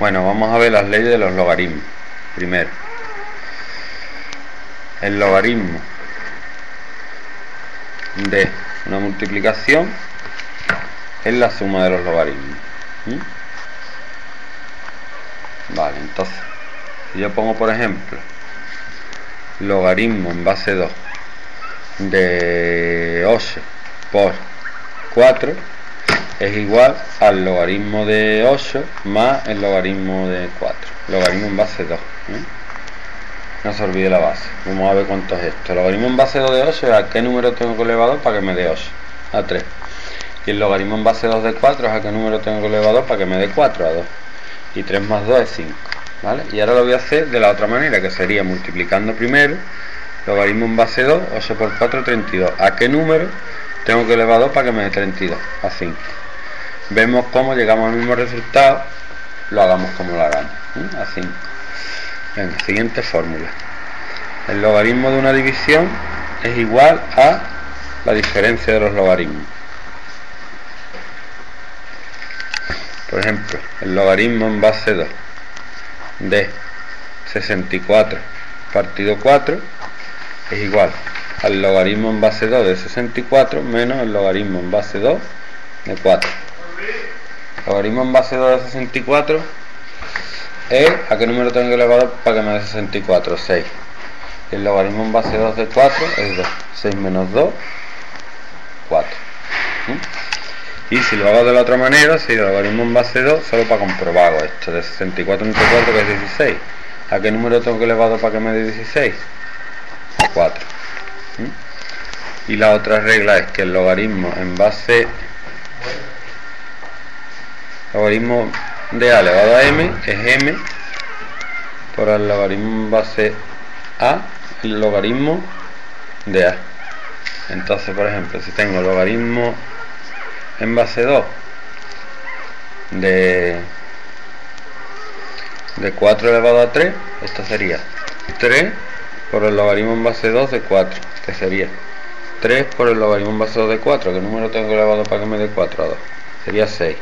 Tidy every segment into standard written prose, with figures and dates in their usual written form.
Bueno, vamos a ver las leyes de los logaritmos. Primero, el logaritmo de una multiplicación es la suma de los logaritmos. Vale, entonces, si yo pongo, por ejemplo, logaritmo en base 2 de 8 por 4 es igual al logaritmo de 8 más el logaritmo de 4. Logaritmo en base 2. No se olvide la base. Vamos a ver cuánto es esto. El logaritmo en base 2 de 8 es a qué número tengo que elevar 2 para que me dé 8. A 3. Y el logaritmo en base 2 de 4 es a qué número tengo que elevar 2 para que me dé 4. A 2. Y 3 más 2 es 5. ¿Vale? Y ahora lo voy a hacer de la otra manera, que sería multiplicando primero. Logaritmo en base 2, 8 por 4, 32. ¿A qué número tengo que elevar 2 para que me dé 32? A 5. Vemos cómo llegamos al mismo resultado, lo hagamos como lo hagamos. A 5. Venga, siguiente fórmula. El logaritmo de una división es igual a la diferencia de los logaritmos. Por ejemplo, el logaritmo en base 2 de 64 partido 4 es igual al logaritmo en base 2 de 64 menos el logaritmo en base 2 de 4. Logaritmo en base 2 de 64 es a qué número tengo que elevar para que me dé 64, 6. Y el logaritmo en base 2 de 4 es 2. 6 menos 2, 4. Y si lo hago de la otra manera, sería el logaritmo en base 2, solo para comprobar esto, de 64 entre 4 que es 16. ¿A qué número tengo que elevar para que me dé 16? 4. Y la otra regla es que el logaritmo en base... Logaritmo de a elevado a m es m por el logaritmo en base a el logaritmo de a. Entonces, por ejemplo, si tengo logaritmo en base 2 de 4 elevado a 3, esto sería 3 por el logaritmo en base 2 de 4, que sería 3 por el logaritmo en base 2 de 4, ¿qué número tengo elevado para que me dé 4? A 2, sería 6.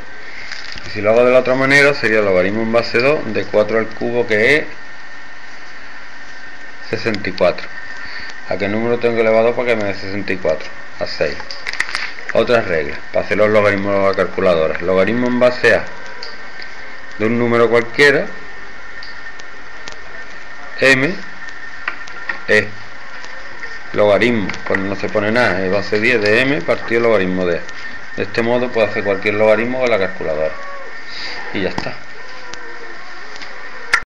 Y si lo hago de la otra manera, sería el logaritmo en base 2 de 4 al cubo, que es 64. ¿A qué número tengo elevado para que me dé 64? A 6. Otras reglas para hacer los logaritmos de la calculadora. Logaritmo en base a de un número cualquiera, m es logaritmo, cuando no se pone nada, es base 10 de m partido logaritmo de a. De este modo puedo hacer cualquier logaritmo con la calculadora. Y ya está.